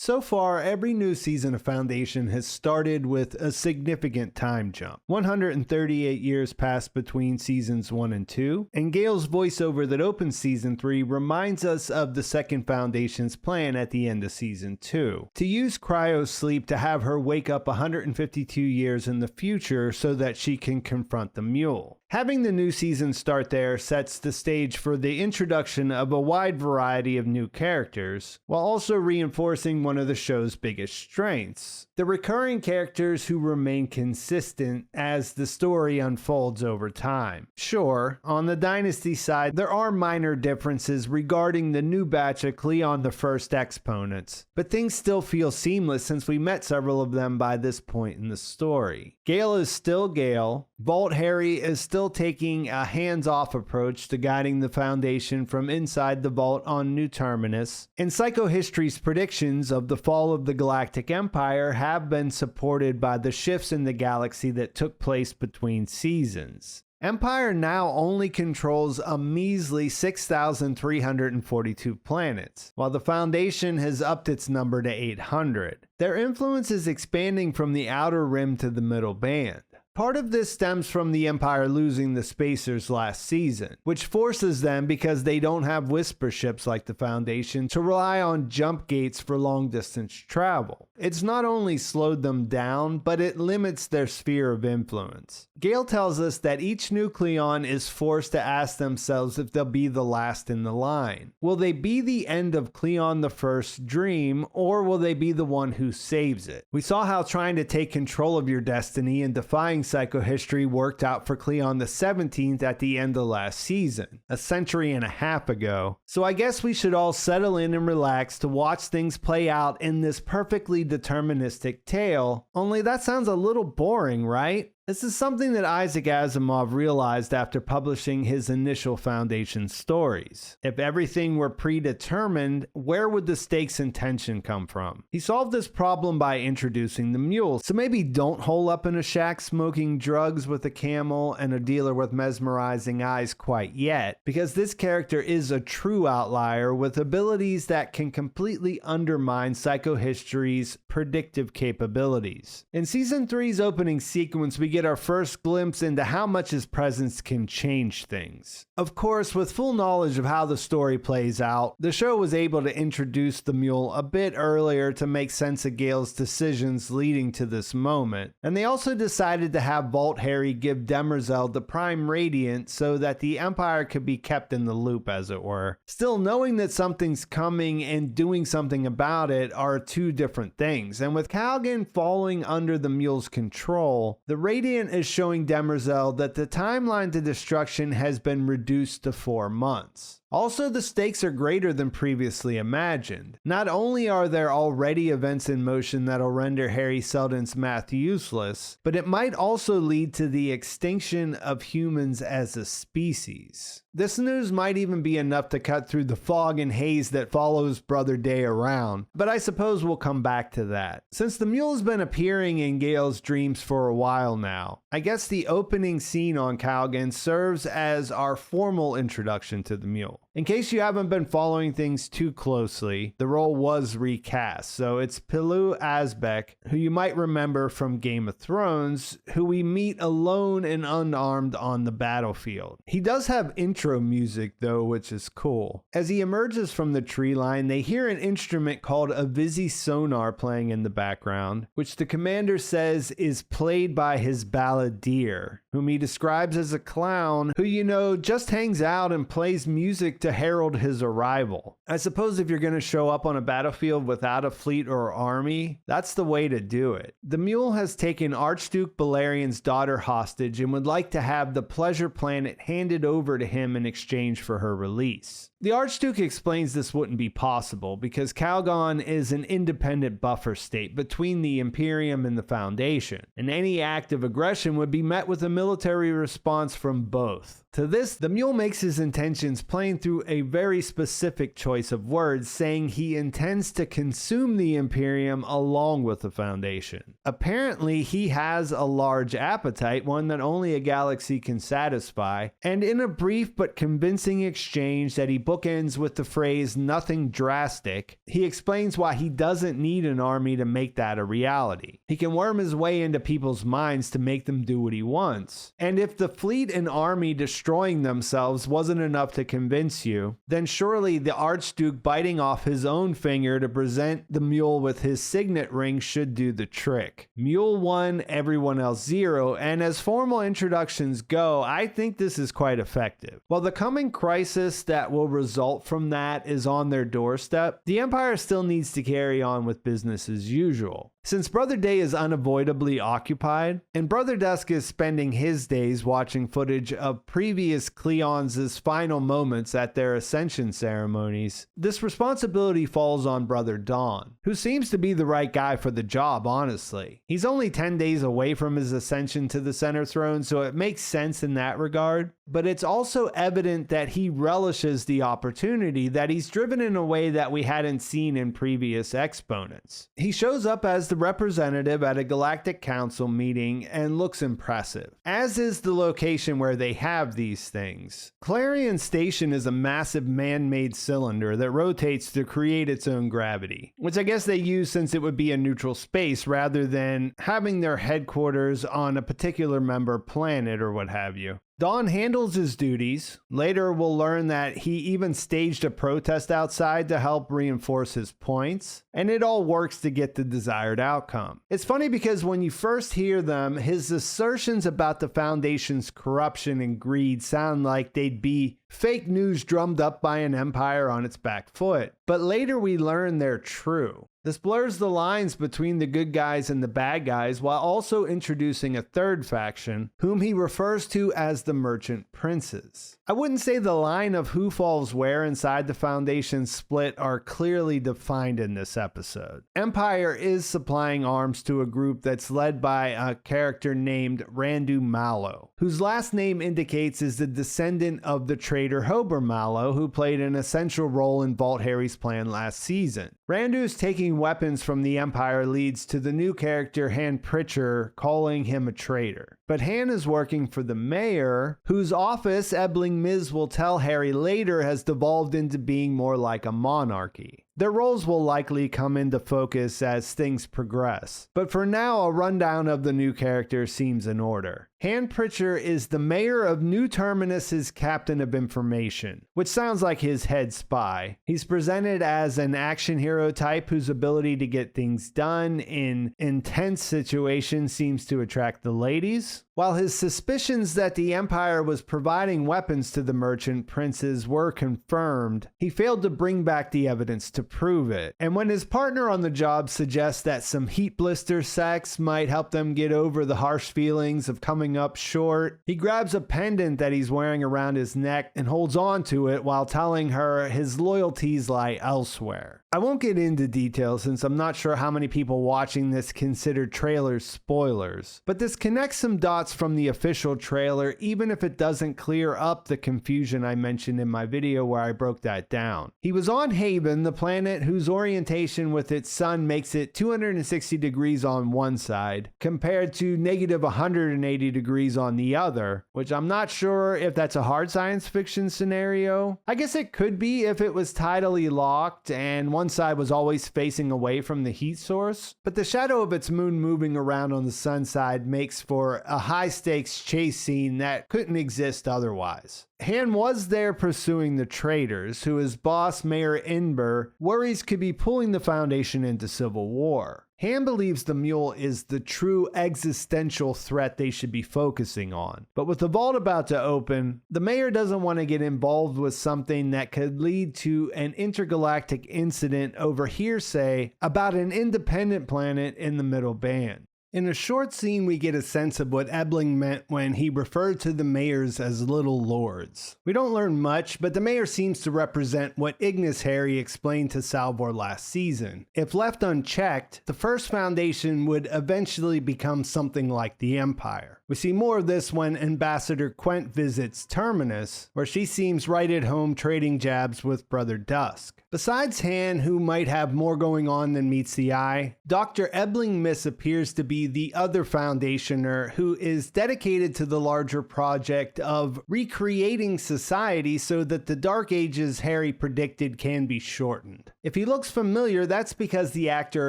So far, every new season of Foundation has started with a significant time jump. 138 years passed between seasons 1 and 2, and Gale's voiceover that opens season 3 reminds us of the second Foundation's plan at the end of season 2, to use cryo sleep to have her wake up 152 years in the future so that she can confront the Mule. Having the new season start there sets the stage for the introduction of a wide variety of new characters, while also reinforcing one of the show's biggest strengths: the recurring characters who remain consistent as the story unfolds over time. Sure, on the Dynasty side, there are minor differences regarding the new batch of Cleon the First exponents, but things still feel seamless since we met several of them by this point in the story. Gale is still Gale, Vault Harry is still taking a hands-off approach to guiding the Foundation from inside the vault on New Terminus, and Psychohistory's predictions of the fall of the Galactic Empire have been supported by the shifts in the galaxy that took place between seasons. Empire now only controls a measly 6,342 planets, while the Foundation has upped its number to 800. Their influence is expanding from the outer rim to the middle band. Part of this stems from the Empire losing the Spacers last season, which forces them, because they don't have whisper ships like the Foundation, to rely on jump gates for long-distance travel. It's not only slowed them down, but it limits their sphere of influence. Gale tells us that each new Cleon is forced to ask themselves if they'll be the last in the line. Will they be the end of Cleon the First's dream, or will they be the one who saves it? We saw how trying to take control of your destiny and defying psychohistory worked out for Cleon the 17th at the end of last season, a century and a half ago. So I guess we should all settle in and relax to watch things play out in this perfectly deterministic tale, only that sounds a little boring, right? This is something that Isaac Asimov realized after publishing his initial Foundation stories. If everything were predetermined, where would the stakes and tension come from? He solved this problem by introducing the Mule, so maybe don't hole up in a shack smoking drugs with a camel and a dealer with mesmerizing eyes quite yet, because this character is a true outlier with abilities that can completely undermine psychohistory's predictive capabilities. In Season 3's opening sequence, we get our first glimpse into how much his presence can change things. Of course, with full knowledge of how the story plays out, the show was able to introduce the Mule a bit earlier to make sense of Gale's decisions leading to this moment, and they also decided to have Vault Harry give Demerzel the Prime Radiant so that the Empire could be kept in the loop, as it were. Still, knowing that something's coming and doing something about it are two different things, and with Calgan falling under the Mule's control, the Radiant is showing Demerzel that the timeline to destruction has been reduced to 4 months. Also, the stakes are greater than previously imagined. Not only are there already events in motion that'll render Harry Seldon's math useless, but it might also lead to the extinction of humans as a species. This news might even be enough to cut through the fog and haze that follows Brother Day around, but I suppose we'll come back to that. Since the Mule has been appearing in Gale's dreams for a while now, I guess the opening scene on Calgan serves as our formal introduction to the Mule. In case you haven't been following things too closely, the role was recast, so it's Pilou Asbæk, who you might remember from Game of Thrones, who we meet alone and unarmed on the battlefield. He does have intro music though, which is cool. As he emerges from the tree line, they hear an instrument called a Visi sonar playing in the background, which the commander says is played by his balladeer, whom he describes as a clown who, you know, just hangs out and plays music to herald his arrival. I suppose if you're going to show up on a battlefield without a fleet or army, that's the way to do it. The Mule has taken Archduke Balerian's daughter hostage and would like to have the Pleasure Planet handed over to him in exchange for her release. The Archduke explains this wouldn't be possible because Calgon is an independent buffer state between the Imperium and the Foundation, and any act of aggression would be met with a military response from both. To this, the Mule makes his intentions plain through a very specific choice of words, saying he intends to consume the Imperium along with the Foundation. Apparently, he has a large appetite, one that only a galaxy can satisfy, and in a brief but convincing exchange that he books book ends with the phrase, "nothing drastic," he explains why he doesn't need an army to make that a reality. He can worm his way into people's minds to make them do what he wants. And if the fleet and army destroying themselves wasn't enough to convince you, then surely the Archduke biting off his own finger to present the Mule with his signet ring should do the trick. Mule 1, everyone else 0, and as formal introductions go, I think this is quite effective. While the coming crisis that will result from that is on their doorstep, the Empire still needs to carry on with business as usual. Since Brother Day is unavoidably occupied, and Brother Dusk is spending his days watching footage of previous Cleons' final moments at their ascension ceremonies, this responsibility falls on Brother Dawn, who seems to be the right guy for the job, honestly. He's only 10 days away from his ascension to the center throne, so it makes sense in that regard, but it's also evident that he relishes the opportunity, that he's driven in a way that we hadn't seen in previous exponents. He shows up as the representative at a Galactic Council meeting and looks impressive, as is the location where they have these things. Clarion Station is a massive man-made cylinder that rotates to create its own gravity, which I guess they use since it would be a neutral space rather than having their headquarters on a particular member planet or what have you. Dawn handles his duties. Later, we'll learn that he even staged a protest outside to help reinforce his points, and it all works to get the desired outcome. It's funny because when you first hear them, his assertions about the Foundation's corruption and greed sound like they'd be fake news drummed up by an empire on its back foot, but later we learn they're true. This blurs the lines between the good guys and the bad guys while also introducing a third faction, whom he refers to as the Merchant Princes. I wouldn't say the line of who falls where inside the Foundation split are clearly defined in this episode. Empire is supplying arms to a group that's led by a character named Randu Mallow, whose last name indicates is the descendant of the traitor Hober Mallow, who played an essential role in Vault Harry's plan last season. Randu's taking weapons from the Empire leads to the new character Han Pritcher calling him a traitor. But Han is working for the mayor, whose office Ebling Mis will tell Harry later has devolved into being more like a monarchy. Their roles will likely come into focus as things progress, but for now a rundown of the new character seems in order. Han Pritcher is the mayor of New Terminus' captain of information, which sounds like his head spy. He's presented as an action hero type whose ability to get things done in intense situations seems to attract the ladies. While his suspicions that the Empire was providing weapons to the Merchant Princes were confirmed, he failed to bring back the evidence to prove it. And when his partner on the job suggests that some heat blister sex might help them get over the harsh feelings of coming up short, he grabs a pendant that he's wearing around his neck and holds on to it while telling her his loyalties lie elsewhere. I won't get into details since I'm not sure how many people watching this consider trailers spoilers, but this connects some dots from the official trailer even if it doesn't clear up the confusion I mentioned in my video where I broke that down. He was on Haven, the planet whose orientation with its sun makes it 260 degrees on one side compared to negative 180 degrees on the other, which I'm not sure if that's a hard science fiction scenario. I guess it could be if it was tidally locked and one side was always facing away from the heat source, but the shadow of its moon moving around on the sun side makes for a high-stakes chase scene that couldn't exist otherwise. Han was there pursuing the traitors, who his boss, Mayor Inber, worries could be pulling the Foundation into civil war. Han believes the Mule is the true existential threat they should be focusing on. But with the vault about to open, the mayor doesn't want to get involved with something that could lead to an intergalactic incident over hearsay about an independent planet in the middle band. In a short scene, we get a sense of what Ebling meant when he referred to the mayors as little lords. We don't learn much, but the mayor seems to represent what Ignis Harry explained to Salvor last season. If left unchecked, the First Foundation would eventually become something like the Empire. We see more of this when Ambassador Quent visits Terminus, where she seems right at home trading jabs with Brother Dusk. Besides Han, who might have more going on than meets the eye, Dr. Ebling Mis appears to be the other Foundationer who is dedicated to the larger project of recreating society so that the Dark Ages Harry predicted can be shortened. If he looks familiar, that's because the actor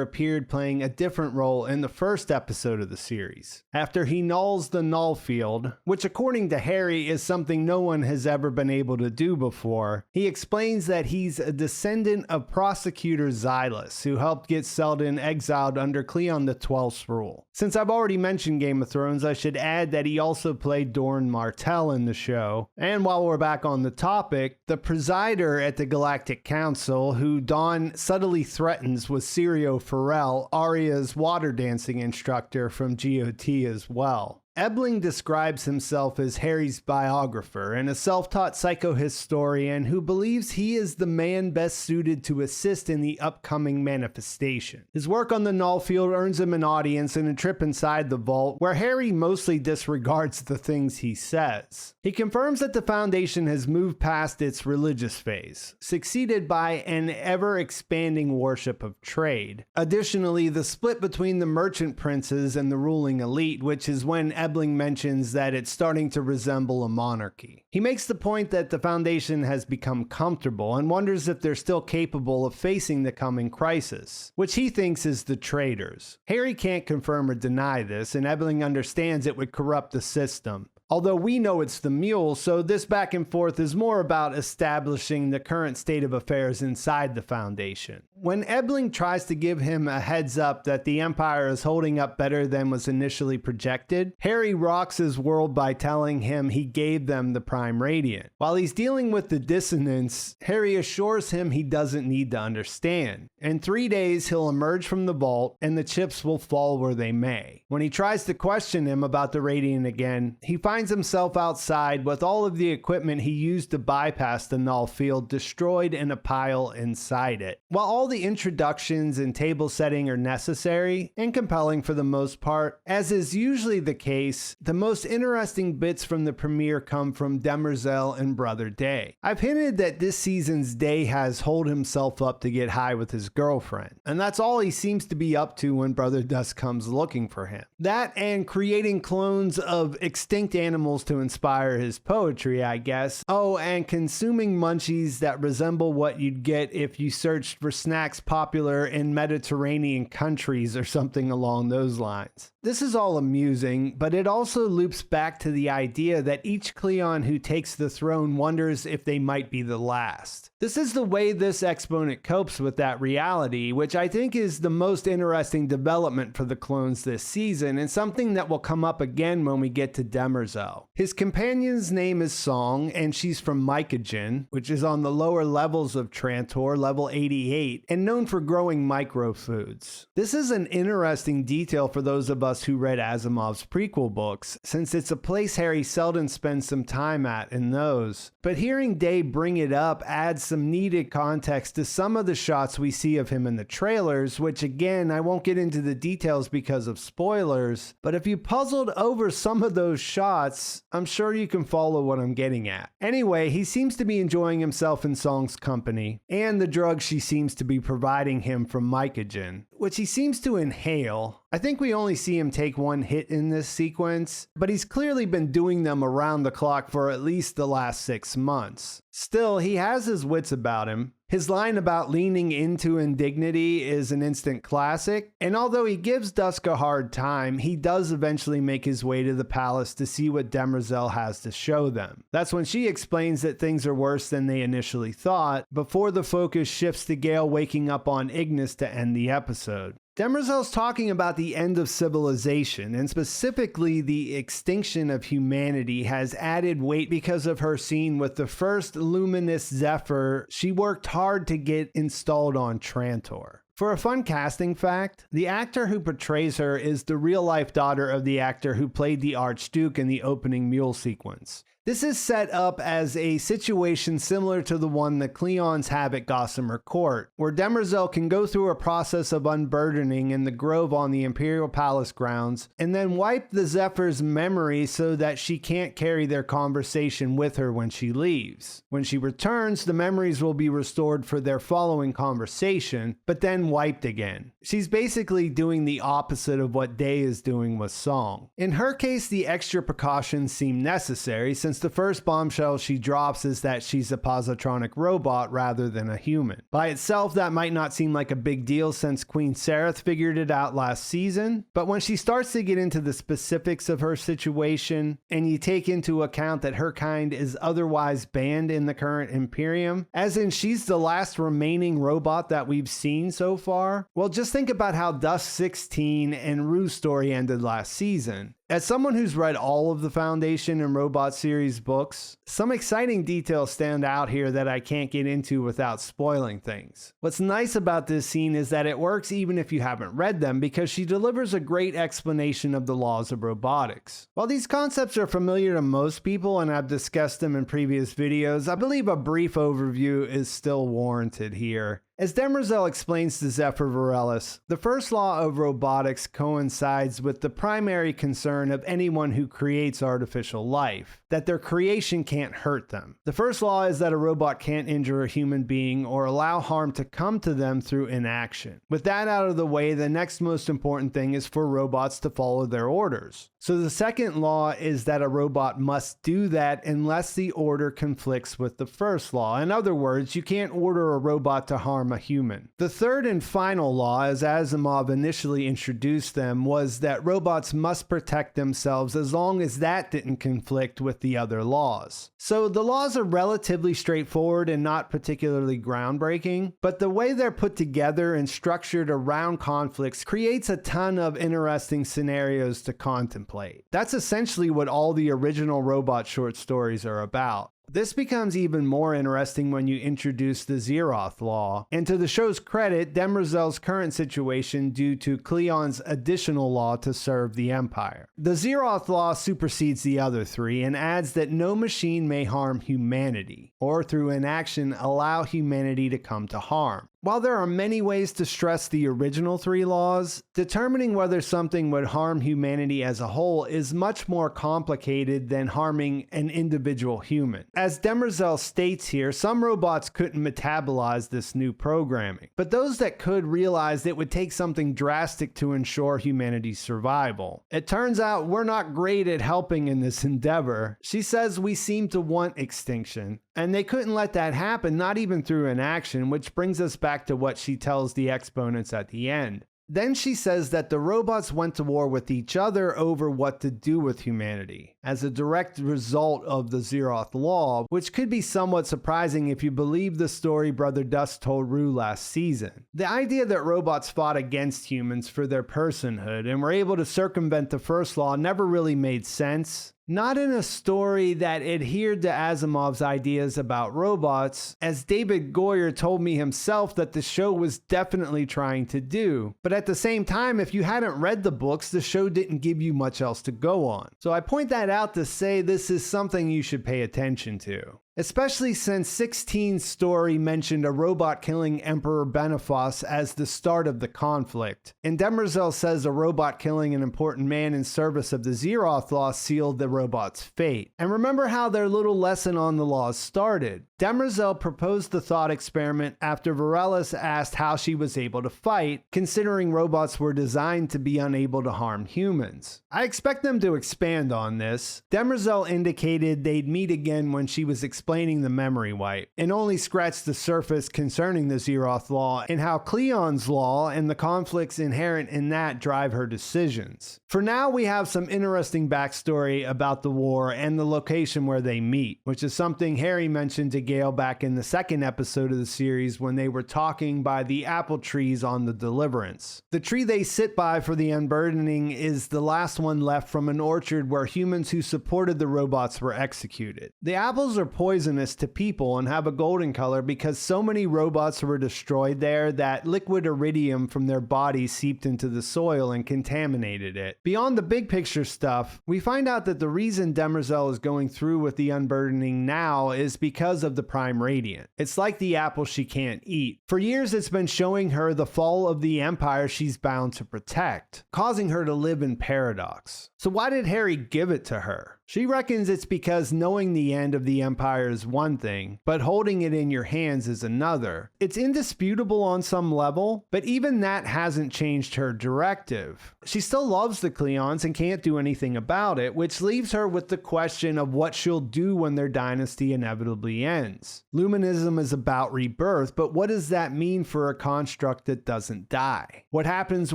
appeared playing a different role in the first episode of the series. After he nulls the null field, which according to Harry is something no one has ever been able to do before, he explains that he's a descendant of Prosecutor Xylus, who helped get Seldon exiled under Cleon XII's rule. Since I've already mentioned Game of Thrones, I should add that he also played Doran Martell in the show. And while we're back on the topic, the presider at the Galactic Council, who Dawn subtly threatens with Sirio Farrell, Arya's water dancing instructor from GOT as well. Ebling describes himself as Harry's biographer and a self-taught psychohistorian who believes he is the man best suited to assist in the upcoming manifestation. His work on the null field earns him an audience and a trip inside the vault, where Harry mostly disregards the things he says. He confirms that the Foundation has moved past its religious phase, succeeded by an ever-expanding worship of trade. Additionally, the split between the merchant princes and the ruling elite, which is when Ebling mentions that it's starting to resemble a monarchy. He makes the point that the Foundation has become comfortable and wonders if they're still capable of facing the coming crisis, which he thinks is the traitors. Harry can't confirm or deny this, and Ebling understands it would corrupt the system. Although we know it's the Mule, so this back and forth is more about establishing the current state of affairs inside the Foundation. When Ebling tries to give him a heads up that the Empire is holding up better than was initially projected, Harry rocks his world by telling him he gave them the Prime Radiant. While he's dealing with the dissonance, Harry assures him he doesn't need to understand. In 3 days, he'll emerge from the vault, and the chips will fall where they may. When he tries to question him about the Radiant again, he finds himself outside with all of the equipment he used to bypass the null field destroyed in a pile inside it. While all the introductions and table setting are necessary and compelling for the most part, as is usually the case, the most interesting bits from the premiere come from Demerzel and Brother Day. I've hinted that this season's Day has holed himself up to get high with his girlfriend, and that's all he seems to be up to when Brother Dusk comes looking for him. That and creating clones of extinct animals to inspire his poetry, I guess. Oh, and consuming munchies that resemble what you'd get if you searched for snacks popular in Mediterranean countries or something along those lines. This is all amusing, but it also loops back to the idea that each Cleon who takes the throne wonders if they might be the last. This is the way this exponent copes with that reality, which I think is the most interesting development for the clones this season, and something that will come up again when we get to Demerzel. His companion's name is Song, and she's from Mycogen, which is on the lower levels of Trantor, level 88, and known for growing microfoods. This is an interesting detail for those of us who read Asimov's prequel books, since it's a place Harry Seldon spends some time at in those. But hearing Day bring it up adds some needed context to some of the shots we see of him in the trailers, which again, I won't get into the details because of spoilers, but if you puzzled over some of those shots, I'm sure you can follow what I'm getting at. Anyway, he seems to be enjoying himself in Song's company, and the drug she seems to be providing him from Mycogen, which he seems to inhale. I think we only see him take one hit in this sequence, but he's clearly been doing them around the clock for at least the last 6 months. Still, he has his wits about him. His line about leaning into indignity is an instant classic, and although he gives Dusk a hard time, he does eventually make his way to the palace to see what Demerzel has to show them. That's when she explains that things are worse than they initially thought, before the focus shifts to Gale waking up on Ignis to end the episode. Demerzel's talking about the end of civilization, and specifically the extinction of humanity has added weight because of her scene with the first luminous Zephyr she worked hard to get installed on Trantor. For a fun casting fact, the actor who portrays her is the real-life daughter of the actor who played the Archduke in the opening Mule sequence. This is set up as a situation similar to the one the Cleons have at Gossamer Court, where Demerzel can go through a process of unburdening in the grove on the Imperial Palace grounds, and then wipe the Zephyr's memory so that she can't carry their conversation with her when she leaves. When she returns, the memories will be restored for their following conversation, but then wiped again. She's basically doing the opposite of what Day is doing with Song. In her case, the extra precautions seem necessary, since the first bombshell she drops is that she's a positronic robot rather than a human. By itself, that might not seem like a big deal since Queen Sereth figured it out last season, but when she starts to get into the specifics of her situation, and you take into account that her kind is otherwise banned in the current Imperium, as in she's the last remaining robot that we've seen so far, well, just think about how Dusk 16 and Rue's story ended last season. As someone who's read all of the Foundation and Robot series books, some exciting details stand out here that I can't get into without spoiling things. What's nice about this scene is that it works even if you haven't read them, because she delivers a great explanation of the laws of robotics. While these concepts are familiar to most people and I've discussed them in previous videos, I believe a brief overview is still warranted here. As Demerzel explains to Zephyr Varellis, the first law of robotics coincides with the primary concern of anyone who creates artificial life, that their creation can't hurt them. The first law is that a robot can't injure a human being or allow harm to come to them through inaction. With that out of the way, the next most important thing is for robots to follow their orders. So the second law is that a robot must do that unless the order conflicts with the first law. In other words, you can't order a robot to harm a human. The third and final law, as Asimov initially introduced them, was that robots must protect themselves as long as that didn't conflict with the other laws. So the laws are relatively straightforward and not particularly groundbreaking, but the way they're put together and structured around conflicts creates a ton of interesting scenarios to contemplate. That's essentially what all the original robot short stories are about. This becomes even more interesting when you introduce the Zeroth Law, and to the show's credit, Demerzel's current situation due to Cleon's additional law to serve the Empire. The Zeroth Law supersedes the other three and adds that no machine may harm humanity, or through inaction allow humanity to come to harm. While there are many ways to stress the original three laws, determining whether something would harm humanity as a whole is much more complicated than harming an individual human. As Demerzel states here, some robots couldn't metabolize this new programming, but those that could realized it would take something drastic to ensure humanity's survival. It turns out we're not great at helping in this endeavor. She says we seem to want extinction, and they couldn't let that happen, not even through inaction, which brings us back to what she tells the exponents at the end. Then she says that the robots went to war with each other over what to do with humanity, as a direct result of the Zeroth Law, which could be somewhat surprising if you believe the story Brother Dusk told Rue last season. The idea that robots fought against humans for their personhood and were able to circumvent the first law never really made sense. Not in a story that adhered to Asimov's ideas about robots, as David Goyer told me himself that the show was definitely trying to do. But at the same time, if you hadn't read the books, the show didn't give you much else to go on. So I point that out to say this is something you should pay attention to. Especially since 16's story mentioned a robot killing Emperor Benephos as the start of the conflict, and Demerzel says a robot killing an important man in service of the Zeroth Law sealed the robot's fate. And remember how their little lesson on the laws started. Demerzel proposed the thought experiment after Varellis asked how she was able to fight, considering robots were designed to be unable to harm humans. I expect them to expand on this. Demerzel indicated they'd meet again when she was explaining the memory wipe, and only scratched the surface concerning the Zeroth Law and how Cleon's law and the conflicts inherent in that drive her decisions. For now, we have some interesting backstory about the war and the location where they meet, which is something Harry mentioned to Gale back in the second episode of the series when they were talking by the apple trees on the Deliverance. The tree they sit by for the unburdening is the last one left from an orchard where humans who supported the robots were executed. The apples are poisonous poisonous to people and have a golden color because so many robots were destroyed there that liquid iridium from their bodies seeped into the soil and contaminated it. Beyond the big picture stuff, we find out that the reason Demerzel is going through with the unburdening now is because of the Prime Radiant. It's like the apple she can't eat. For years it's been showing her the fall of the Empire she's bound to protect, causing her to live in paradox. So why did Harry give it to her? She reckons it's because knowing the end of the Empire is one thing, but holding it in your hands is another. It's indisputable on some level, but even that hasn't changed her directive. She still loves the Cleons and can't do anything about it, which leaves her with the question of what she'll do when their dynasty inevitably ends. Luminism is about rebirth, but what does that mean for a construct that doesn't die? What happens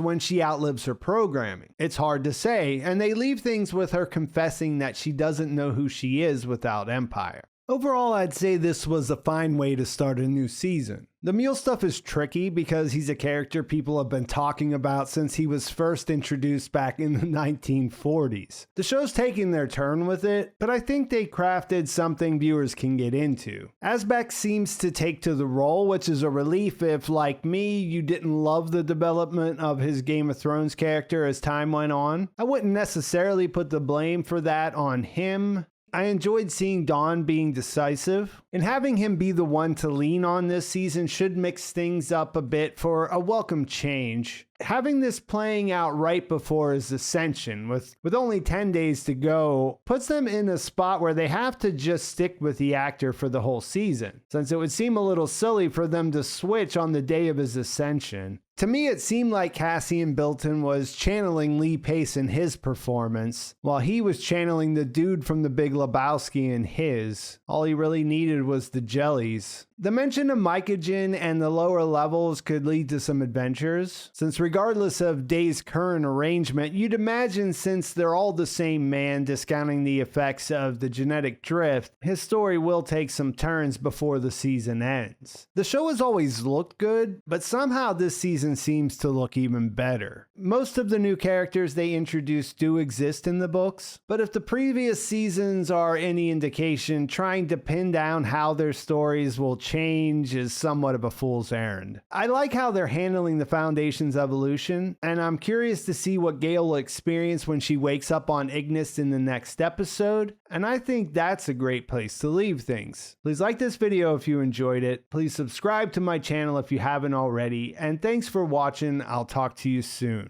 when she outlives her programming? It's hard to say, and they leave things with her confessing that she doesn't know who she is without Empire. Overall, I'd say this was a fine way to start a new season. The Mule stuff is tricky because he's a character people have been talking about since he was first introduced back in the 1940s. The show's taking their turn with it, but I think they crafted something viewers can get into. Asbæk seems to take to the role, which is a relief if, like me, you didn't love the development of his Game of Thrones character as time went on. I wouldn't necessarily put the blame for that on him. I enjoyed seeing Dawn being decisive, and having him be the one to lean on this season should mix things up a bit for a welcome change. Having this playing out right before his ascension, with only 10 days to go, puts them in a spot where they have to just stick with the actor for the whole season, since it would seem a little silly for them to switch on the day of his ascension. To me, it seemed like Cassian Bilton was channeling Lee Pace in his performance, while he was channeling the dude from The Big Lebowski in his. All he really needed was the jellies. The mention of mycogen and the lower levels could lead to some adventures, since regardless of Day's current arrangement, you'd imagine since they're all the same man discounting the effects of the genetic drift, his story will take some turns before the season ends. The show has always looked good, but somehow this season seems to look even better. Most of the new characters they introduced do exist in the books, but if the previous seasons are any indication, trying to pin down how their stories will change is somewhat of a fool's errand. I like how they're handling the Foundation's evolution, and I'm curious to see what Gale will experience when she wakes up on Ignis in the next episode, and I think that's a great place to leave things. Please like this video if you enjoyed it, please subscribe to my channel if you haven't already, and thanks for watching. I'll talk to you soon.